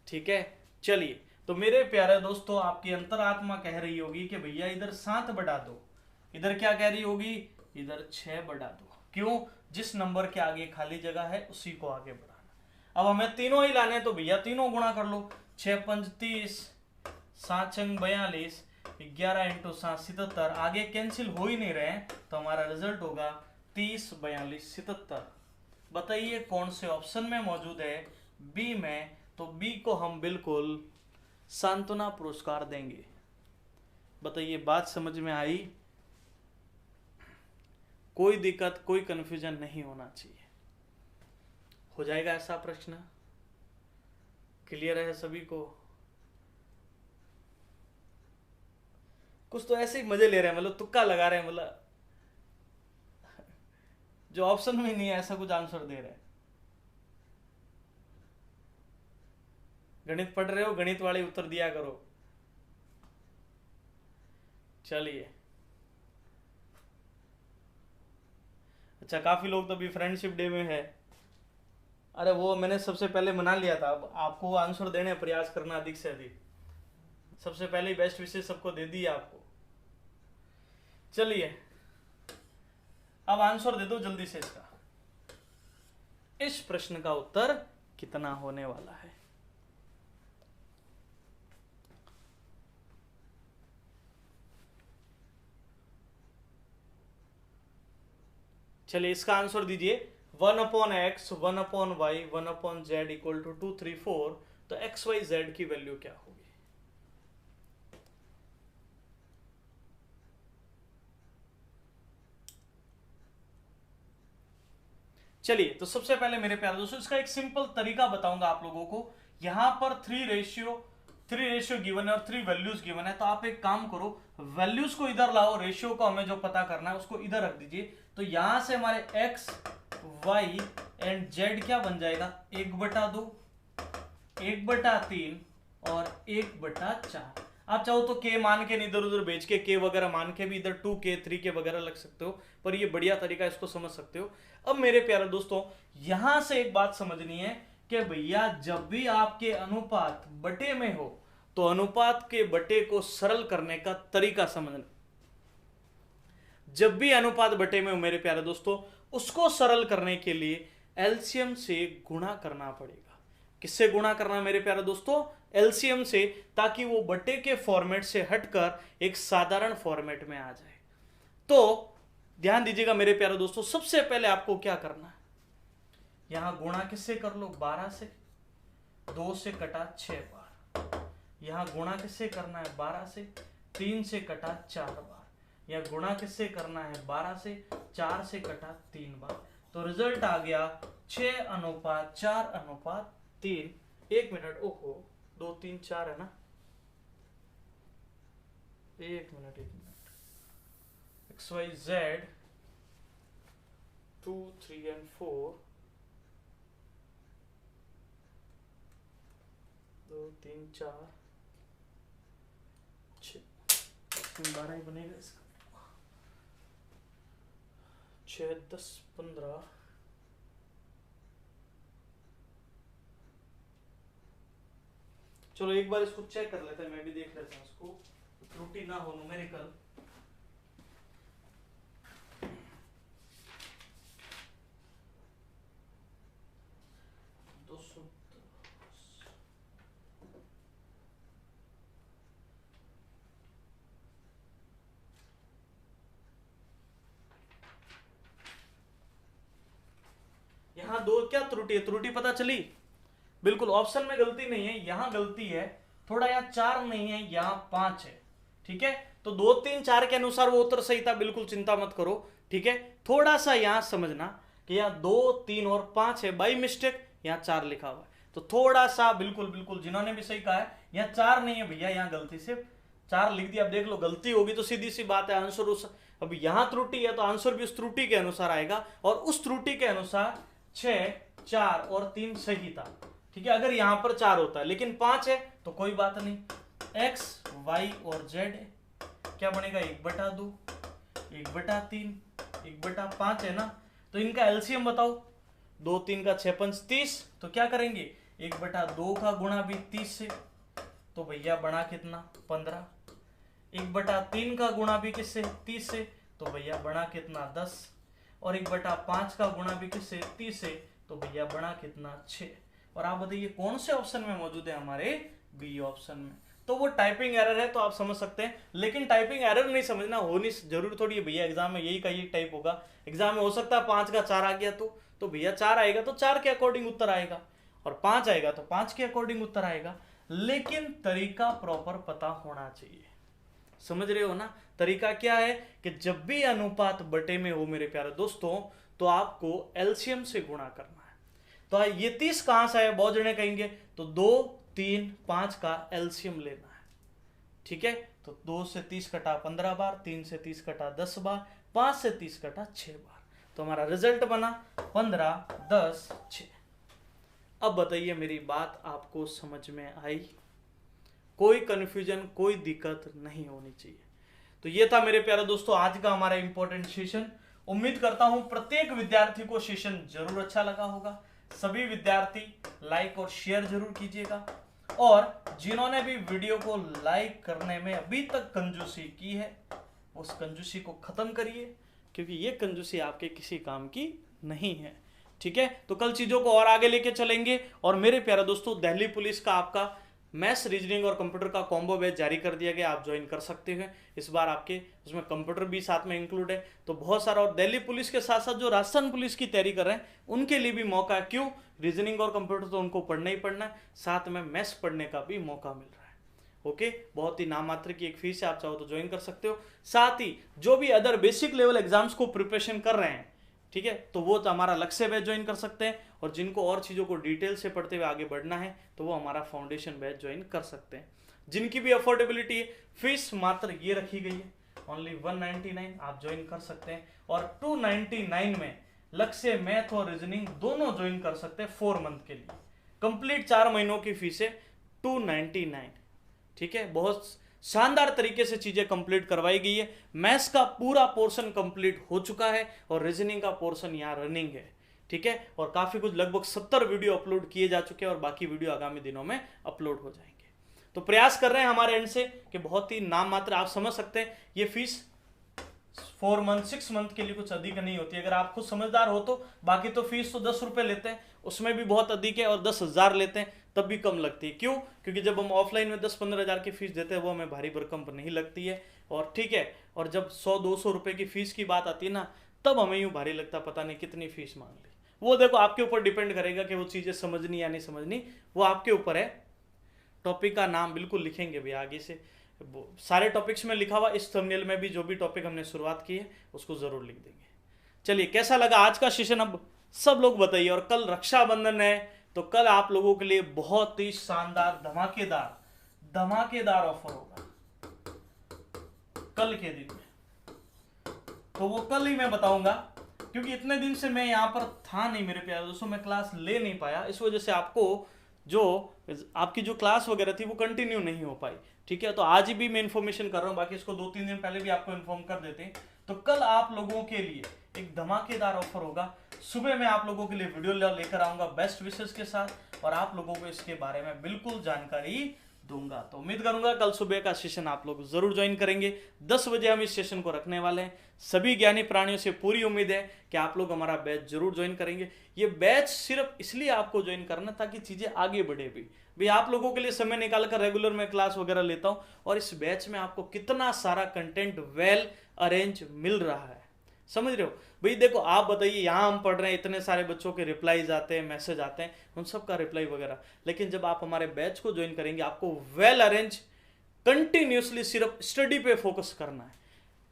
ठीक है, चलिए। तो मेरे प्यारे दोस्तों आपकी अंतरात्मा कह रही होगी कि भैया इधर 7 बढ़ा दो, इधर क्या कह रही होगी, इधर 6 बढ़ा दो। क्यों? जिस नंबर के आगे खाली जगह है उसी को आगे बढ़ाना। अब हमें तीनों ही लाने, तो भैया तीनों गुणा कर लो। 6×5 30, 7×6 42, 11 × 7 77। आगे कैंसिल हो ही नहीं रहे, तो हमारा रिजल्ट होगा 30, 42, 77। बताइए कौन से ऑप्शन में मौजूद है? बी में। तो बी को हम बिल्कुल सांत्वना पुरस्कार देंगे। बताइए बात समझ में आई? कोई दिक्कत, कोई कंफ्यूजन नहीं होना चाहिए। हो जाएगा ऐसा प्रश्न? क्लियर है सभी को? कुछ तो ऐसे ही मजे ले रहे हैं, मतलब तुक्का लगा रहे हैं, मतलब जो ऑप्शन में नहीं है ऐसा कुछ आंसर दे रहे हैं। गणित पढ़ रहे हो, गणित वाले उत्तर दिया करो। चलिए, अच्छा काफी लोग तो अभी फ्रेंडशिप डे में है। अरे वो मैंने सबसे पहले मना लिया था, अब आपको आंसर देने प्रयास करना अधिक से अधिक। सबसे पहले बेस्ट विशेष सबको दे दी आपको। चलिए अब आंसर दे दो जल्दी से इसका। इस प्रश्न का उत्तर कितना होने वाला है? चलिए इसका आंसर दीजिए। 1/x, 1/y, 1/z equal to 2, 3, 4। तो एक्स वाई जेड की वैल्यू क्या होगी? चलिए तो सबसे पहले मेरे प्यारे दोस्तों इसका एक सिंपल तरीका बताऊंगा आप लोगों को। यहां पर 3 रेशियो गिवन है और 3 वैल्यूज गिवन है। तो आप एक काम करो, वैल्यूज को इधर लाओ, रेशियो को हमें जो पता करना है उसको इधर रख दीजिए। तो यहां से हमारे एक्स वाई एंड जेड क्या बन जाएगा, 1/2, 1/3 और 1/4। आप चाहो तो के मान के इधर उधर बेच के के वगैरह मान के भी इधर 2k 3k वगैरह लग सकते हो, पर ये बढ़िया तरीका, इसको समझ सकते हो। अब मेरे प्यारे दोस्तों यहां से एक बात समझनी है कि भैया जब भी आपके अनुपात बटे में हो तो अनुपात के बटे को सरल करने का तरीका समझना। जब भी अनुपात बटे में हो मेरे प्यारे दोस्तों, उसको सरल करने के लिए एलसीएम से गुणा करना पड़ेगा। किससे गुणा करना मेरे प्यारे दोस्तों? एलसीएम से, ताकि वो बटे के फॉर्मेट से हटकर एक साधारण फॉर्मेट में आ जाए। तो ध्यान दीजिएगा मेरे प्यारे दोस्तों, सबसे पहले आपको क्या करना है, यहां गुणा किससे कर लो, 12 से, 2 से कटा 6 बार। यहां गुणा किससे करना है, 12 से, 3 से कटा 4 बार। यहां गुणा किससे करना है, 12 से, 4 से कटा 3 बार। तो रिजल्ट आ गया 6:4:3। 1 मिनट, ओहो 2 3 4 है ना, 1 minute, 1 minute. X Y Z 2 3 and 4, 2 3 4 6, 12 ही बनेगा इसका। 6 10 15। चलो एक बार इसको चेक कर लेते हैं, मैं भी देख लेता हूँ इसको, त्रुटि ना हो न्यूमेरिकल। यहाँ दो क्या त्रुटि है, त्रुटि पता चली? बिल्कुल ऑप्शन में गलती नहीं है, यहाँ गलती है थोड़ा, यहाँ 4 नहीं है, यहाँ 5 है। ठीक है, तो 2 3 4 के अनुसार वो उत्तर सही था, बिल्कुल चिंता मत करो। ठीक है, थोड़ा सा यहाँ समझना कि यहाँ 2 3 और 5 है, बाई मिस्टेक यहाँ 4 लिखा हुआ है, तो थोड़ा सा बिल्कुल बिल्कुल जिन्होंने भी सही कहा है, यहाँ 4 नहीं है भैया, यहाँ गलती से 4 लिख दिया। अब देख लो, गलती होगी तो सीधी सी बात है आंसर उस, अब यहाँ त्रुटि है तो आंसर भी उस त्रुटि के अनुसार आएगा, और उस त्रुटि के अनुसार 6 4 और 3 सही था। ठीक है, अगर यहां पर 4 होता है लेकिन 5 है तो कोई बात नहीं, x y और z क्या बनेगा, 1/2 1/3 1/5 है ना, तो इनका एलसीएम बताओ। 2 3 का 6 5 30, तो क्या करेंगे 1/2 का गुणा भी 30 से, तो भैया बना कितना 15। 1/3 का गुणा भी किससे 30 से, तो भैया बना कितना 10, और 1/5 का गुणा भी किससे 30 से, तो भैया बना कितना 6। और आप बताइए कौन से ऑप्शन में मौजूद है, हमारे बी ऑप्शन में। तो वो टाइपिंग एरर है तो आप समझ सकते हैं, लेकिन टाइपिंग एरर नहीं समझना होनी जरूरी थोड़ी है भैया, एग्जाम में यही का यही टाइप होगा। एग्जाम में हो सकता है 5 का 4 आ गया तो भैया 4 आएगा तो 4 के अकॉर्डिंग उत्तर आएगा, और 5 आएगा तो 5 के अकॉर्डिंग उत्तर आएगा, लेकिन तरीका प्रॉपर पता होना चाहिए। समझ रहे हो ना, तरीका क्या है कि जब भी अनुपात बटे में हो मेरे प्यारे दोस्तों, तो आपको एलसीएम से गुणा करना है। तो ये 30 कहां से आया, बहुत जने कहेंगे, तो 2 3 5 का एलसीएम लेना है। ठीक है, तो 2 से 30 कटा 15 बार, 3 से 30 कटा 10 बार, 5 से 30 कटा 6 बार, तो हमारा रिजल्ट बना 15 10 6। अब बताइए मेरी बात आपको समझ में आई? कोई कंफ्यूजन, कोई दिक्कत नहीं होनी चाहिए। तो ये था मेरे प्यारे दोस्तों आज का हमारा इंपॉर्टेंट सेशन। उम्मीद करता हूं प्रत्येक विद्यार्थी को सेशन जरूर अच्छा लगा होगा। सभी विद्यार्थी लाइक और शेयर जरूर कीजिएगा, और जिन्होंने भी वीडियो को लाइक करने में अभी तक कंजूसी की है, उस कंजूसी को खत्म करिए, क्योंकि ये कंजूसी आपके किसी काम की नहीं है। ठीक है, तो कल चीजों को और आगे लेके चलेंगे। और मेरे प्यारे दोस्तों, दिल्ली पुलिस का आपका मैथ्स, रीजनिंग और कंप्यूटर का कॉम्बो बैच जारी कर दिया गया, आप ज्वाइन कर सकते हैं। इस बार आपके उसमें कंप्यूटर भी साथ में इंक्लूड है, तो बहुत सारा। और दिल्ली पुलिस के साथ साथ जो राजस्थान पुलिस की तैयारी कर रहे हैं उनके लिए भी मौका है। क्यों? रीजनिंग और कंप्यूटर तो उनको पढ़ना ही पढ़ना है, साथ में मैथ्स पढ़ने का भी मौका मिल रहा है। ओके, बहुत ही नाम मात्र की एक फीस है, आप चाहो तो ज्वाइन कर सकते हो। साथ ही जो भी अदर बेसिक लेवल एग्जाम्स को प्रिपरेशन कर रहे हैं, ठीक है, तो वो तो हमारा लक्ष्य बैच ज्वाइन कर सकते हैं। और जिनको और चीज़ों को डिटेल से पढ़ते हुए आगे बढ़ना है, तो वो हमारा फाउंडेशन बैच ज्वाइन कर सकते हैं। जिनकी भी अफोर्डेबिलिटी है, फीस मात्र ये रखी गई है, ओनली 199, आप ज्वाइन कर सकते हैं। और 299 में लक्ष्य, मैथ और रीजनिंग दोनों ज्वाइन कर सकते हैं 4 मंथ के लिए। कंप्लीट 4 महीनों की फीस है 299। ठीक है, बहुत शानदार तरीके से चीजें कंप्लीट करवाई गई है। मैथ्स का पूरा पोर्शन कंप्लीट हो चुका है, और रीजनिंग का पोर्शन यहाँ रनिंग है। ठीक है, और काफी कुछ लगभग 70 वीडियो अपलोड किए जा चुके हैं, और बाकी वीडियो आगामी दिनों में अपलोड हो जाएंगे। तो प्रयास कर रहे हैं हमारे एंड से कि बहुत ही नाम मात्र, आप समझ सकते हैं ये फीस 4 मंथ 6 मंथ के लिए कुछ अधिक नहीं होती। अगर आप खुद समझदार हो तो, बाकी तो फीस तो 10 रुपए लेते हैं, उसमें भी बहुत अधिक है, और 10,000 लेते हैं तब भी कम लगती है। क्यों? क्योंकि जब हम ऑफलाइन में 10-15 हज़ार की फीस देते हैं, वो हमें भारी भरकम नहीं लगती है। और ठीक है, और जब 100-200 रुपए की फीस की बात आती है ना, तब हमें यूं भारी लगता, पता नहीं कितनी फीस मांग ली। वो देखो आपके ऊपर डिपेंड करेगा कि वो चीजें समझनी या नहीं समझनी, वो आपके ऊपर है। टॉपिक का नाम बिल्कुल लिखेंगे भैया आगे से, सारे टॉपिक्स में लिखा हुआ, इस थंबनेल में भी जो भी टॉपिक हमने शुरुआत की है उसको जरूर लिख देंगे। चलिए, कैसा लगा आज का सेशन अब सब लोग बताइए। और कल रक्षाबंधन है, तो कल आप लोगों के लिए बहुत ही शानदार धमाकेदार ऑफर होगा कल के दिन में। तो वो कल ही मैं बताऊंगा, क्योंकि इतने दिन से मैं यहाँ पर था नहीं मेरे प्यारे दोस्तों, मैं क्लास ले नहीं पाया, इस वजह से आपको जो आपकी जो क्लास वगैरह थी वो कंटिन्यू नहीं हो पाई। ठीक है, तो आज भी मैं इन्फॉर्मेशन कर रहा हूँ, बाकी इसको 2-3 दिन पहले भी आपको इन्फॉर्म कर देते हैं। तो कल आप लोगों के लिए एक धमाकेदार ऑफर होगा। सुबह मैं आप लोगों के लिए वीडियो लेकर आऊंगा बेस्ट विशेष के साथ और आप लोगों को इसके बारे में बिल्कुल जानकारी दूंगा। तो उम्मीद करूंगा कल सुबह का सेशन आप लोग जरूर ज्वाइन करेंगे। 10 बजे हम इस सेशन को रखने वाले हैं। सभी ज्ञानी प्राणियों से पूरी उम्मीद है कि आप लोग हमारा बैच जरूर ज्वाइन करेंगे। ये बैच सिर्फ इसलिए आपको ज्वाइन करना ताकि चीजें आगे बढ़े भी। भाई आप लोगों के लिए समय निकाल कर रेगुलर मैं क्लास वगैरह लेता हूं और इस बैच में आपको कितना सारा कंटेंट वेल अरेंज मिल रहा है, समझ रहे हो। भाई देखो आप बताइए, यहाँ हम पढ़ रहे हैं, इतने सारे बच्चों के रिप्लाईज आते हैं, मैसेज आते हैं, उन सब का रिप्लाई वगैरह, लेकिन जब आप हमारे बैच को ज्वाइन करेंगे आपको वेल अरेंज कंटिन्यूसली सिर्फ स्टडी पे फोकस करना है।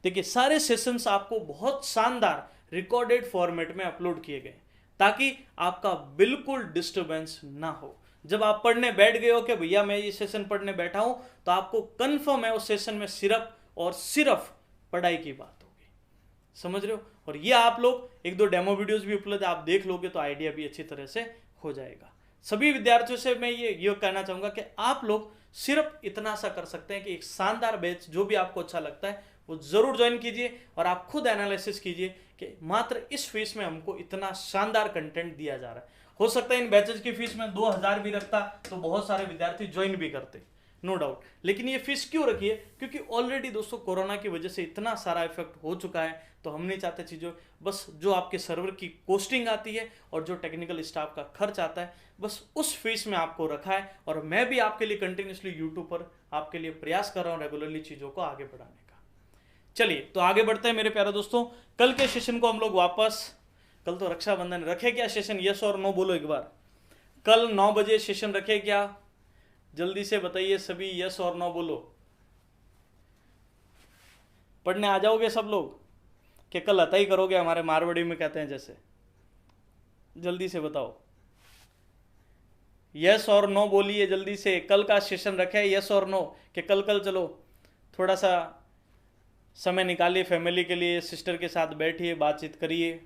देखिए सारे सेशंस आपको बहुत शानदार रिकॉर्डेड फॉर्मेट में अपलोड किए गए ताकि आपका बिल्कुल डिस्टर्बेंस ना हो। जब आप पढ़ने बैठ गए हो कि भैया मैं ये सेशन पढ़ने बैठा हूं, तो आपको कंफर्म है उस सेशन में सिर्फ और सिर्फ पढ़ाई की बात होगी, समझ रहे हो। और ये आप लोग एक दो डेमो वीडियोस भी उपलब्ध है, आप देख लोगे तो आइडिया भी अच्छी तरह से हो जाएगा। सभी विद्यार्थियों से मैं ये कहना चाहूंगा कि आप लोग सिर्फ इतना सा कर सकते हैं कि एक शानदार बैच जो भी आपको अच्छा लगता है वो जरूर ज्वाइन कीजिए और आप खुद एनालिसिस कीजिए कि मात्र इस फीस में हमको इतना शानदार कंटेंट दिया जा रहा है। हो सकता है इन बैचेज की फीस में 2000 भी रखता तो बहुत सारे विद्यार्थी ज्वाइन भी करते, नो डाउट। लेकिन ये फीस क्यों रखी है? क्योंकि ऑलरेडी दोस्तों कोरोना की वजह से इतना सारा इफेक्ट हो चुका है, तो हम नहीं चाहते चीज़ों, बस जो आपके सर्वर की कोस्टिंग आती है और जो टेक्निकल स्टाफ का खर्च आता है, बस उस फीस में आपको रखा है। और मैं भी आपके लिए कंटिन्यूसली यूट्यूब पर आपके लिए प्रयास कर रहा हूँ रेगुलरली चीज़ों को आगे बढ़ाने का। चलिए तो आगे बढ़ते हैं मेरे प्यारे दोस्तों। कल के सेशन को हम लोग वापस, कल तो रक्षाबंधन, रखे क्या सेशन? यस और नो बोलो एक बार। कल 9 बजे सेशन रखे क्या? जल्दी से बताइए सभी, यस और नो बोलो। पढ़ने आ जाओगे सब लोग कि कल अता ही करोगे, हमारे मारवाड़ी में कहते हैं जैसे? जल्दी से बताओ, यस और नो बोलिए जल्दी से। कल का सेशन रखे है यस और नो कि कल चलो थोड़ा सा समय निकालिए फैमिली के लिए, सिस्टर के साथ बैठिए, बातचीत करिए,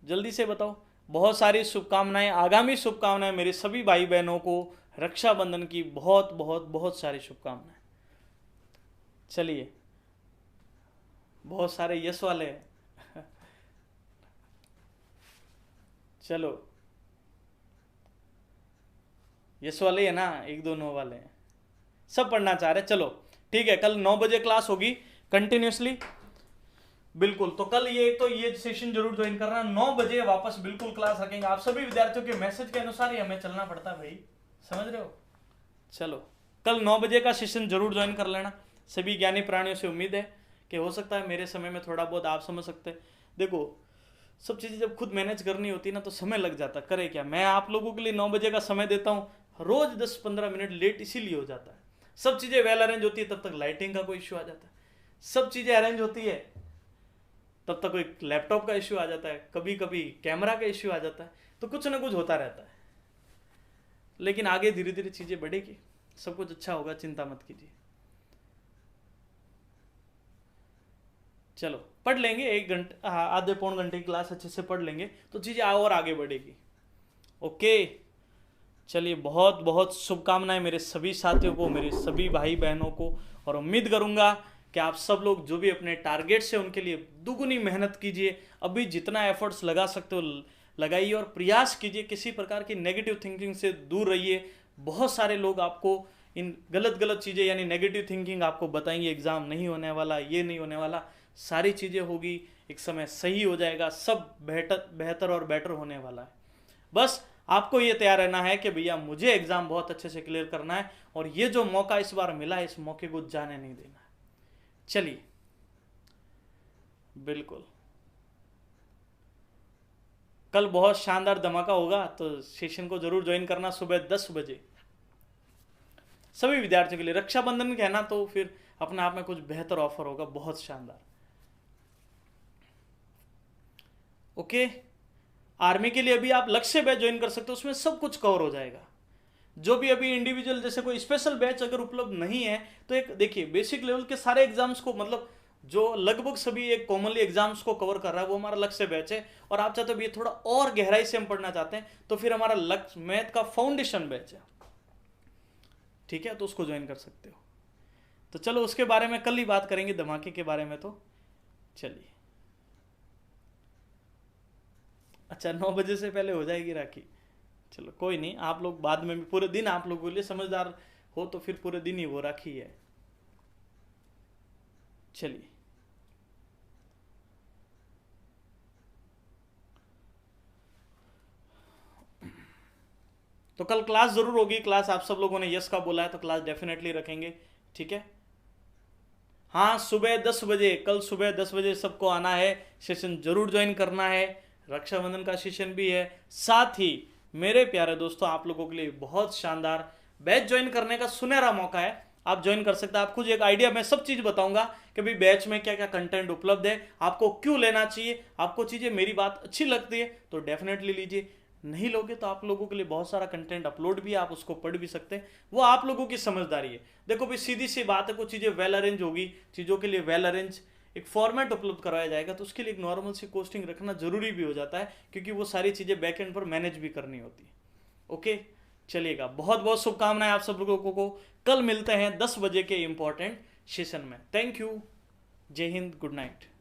जल्दी से बताओ। बहुत सारी शुभकामनाएं, आगामी शुभकामनाएं मेरे सभी भाई बहनों को रक्षाबंधन की बहुत बहुत बहुत सारी शुभकामनाएं। चलिए बहुत सारे यस वाले हैं चलो यस वाले है ना, एक दो नो वाले हैं, सब पढ़ना चाह रहे। चलो ठीक है, कल 9 बजे क्लास होगी कंटिन्यूसली, बिल्कुल। तो कल ये सेशन जरूर ज्वाइन करना। 9 बजे वापस बिल्कुल क्लास रखेंगे। आप सभी विद्यार्थियों के मैसेज के अनुसार ही हमें चलना पड़ता है भाई, समझ रहे हो। चलो कल 9 बजे का सेशन जरूर ज्वाइन कर लेना। सभी ज्ञानी प्राणियों से उम्मीद है कि हो सकता है मेरे समय में थोड़ा बहुत आप समझ सकते हैं। देखो सब चीज़ें जब खुद मैनेज करनी होती है ना तो समय लग जाता है, करे क्या। मैं आप लोगों के लिए 9 बजे का समय देता हूँ, रोज 10-15 मिनट लेट इसीलिए हो जाता है। सब चीज़ें वेल अरेंज होती है तब तक लाइटिंग का कोई इश्यू आ जाता है, सब चीज़ें अरेंज होती है तब तक कोई लैपटॉप का इश्यू आ जाता है, कभी कभी कैमरा का इश्यू आ जाता है, तो कुछ ना कुछ होता रहता है। लेकिन आगे धीरे धीरे चीज़ें बढ़ेगी, सब कुछ अच्छा होगा, चिंता मत कीजिए। चलो पढ़ लेंगे 1 घंटे, आधे पौन घंटे की क्लास अच्छे से पढ़ लेंगे तो चीज़ें और आगे बढ़ेगी। ओके चलिए, बहुत बहुत शुभकामनाएं मेरे सभी साथियों को, मेरे सभी भाई बहनों को, और उम्मीद करूंगा कि आप सब लोग जो भी अपने टारगेट्स है उनके लिए दुगुनी मेहनत कीजिए। अभी जितना एफर्ट्स लगा सकते हो लगाइए और प्रयास कीजिए, किसी प्रकार की नेगेटिव थिंकिंग से दूर रहिए। बहुत सारे लोग आपको इन गलत चीज़ें यानी नेगेटिव थिंकिंग आपको बताएंगे, एग्ज़ाम नहीं होने वाला, ये नहीं होने वाला, सारी चीज़ें होगी, एक समय सही हो जाएगा, सब बेहतर और बेटर होने वाला है। बस आपको ये तैयार रहना है कि भैया मुझे एग्ज़ाम बहुत अच्छे से क्लियर करना है और ये जो मौका इस बार मिला है इस मौके को जाने नहीं देना है। चलिए बिल्कुल, कल बहुत शानदार धमाका होगा, तो सेशन को जरूर ज्वाइन करना सुबह 10 बजे सभी विद्यार्थियों के लिए। रक्षाबंधन कहना तो फिर अपने आप में कुछ बेहतर ऑफर होगा, बहुत शानदार। ओके, आर्मी के लिए अभी आप लक्ष्य बैच ज्वाइन कर सकते हो, उसमें सब कुछ कवर हो जाएगा। जो भी अभी इंडिविजुअल जैसे कोई स्पेशल बैच अगर उपलब्ध नहीं है तो एक देखिए बेसिक लेवल के सारे एग्जाम्स को, मतलब जो लगभग सभी एक कॉमनली एग्जाम्स को कवर कर रहा है वो हमारा लक्ष्य बैच है। और आप चाहते हो ये थोड़ा और गहराई से हम पढ़ना चाहते हैं तो फिर हमारा लक्ष्य मैथ का फाउंडेशन बैच है, ठीक है, तो उसको ज्वाइन कर सकते हो। तो चलो उसके बारे में कल ही बात करेंगे, धमाके के बारे में तो चलिए, अच्छा 9 बजे से पहले हो जाएगी राखी। चलो कोई नहीं, आप लोग बाद में भी, पूरे दिन आप लोगों के लिए समझदार हो तो फिर पूरे दिन ही वो राखी है। चलिए, तो कल क्लास जरूर होगी। क्लास आप सब लोगों ने यस का बोला है तो क्लास डेफिनेटली रखेंगे, ठीक है। हाँ, सुबह 10 बजे, कल सुबह 10 बजे सबको आना है, सेशन जरूर ज्वाइन करना है। रक्षाबंधन का सेशन भी है। साथ ही मेरे प्यारे दोस्तों, आप लोगों के लिए बहुत शानदार बैच ज्वाइन करने का सुनहरा मौका है। आप ज्वाइन कर सकते हैं। आपको एक आइडिया, मैं सब चीज बताऊंगा कि भाई बैच में क्या क्या कंटेंट उपलब्ध है, आपको क्यों लेना चाहिए। आपको चीजें मेरी बात अच्छी लगती है तो डेफिनेटली लीजिए, नहीं लोगे तो आप लोगों के लिए बहुत सारा कंटेंट अपलोड भी है, आप उसको पढ़ भी सकते हैं। वो आप लोगों की समझदारी है। देखो भाई, सीधी सी बात है, कुछ चीज़ें वेल अरेंज होगी, चीज़ों के लिए वेल अरेंज एक फॉर्मेट उपलब्ध करवाया जाएगा, तो उसके लिए एक नॉर्मल सी कोस्टिंग रखना जरूरी भी हो जाता है, क्योंकि वो सारी चीज़ें बैक एंड पर मैनेज भी करनी होती है। ओके, चलिएगा, बहुत बहुत शुभकामनाएं आप सब लोगों को। कल मिलते हैं 10 बजे के इंपॉर्टेंट सेशन में। थैंक यू, जय हिंद, गुड नाइट।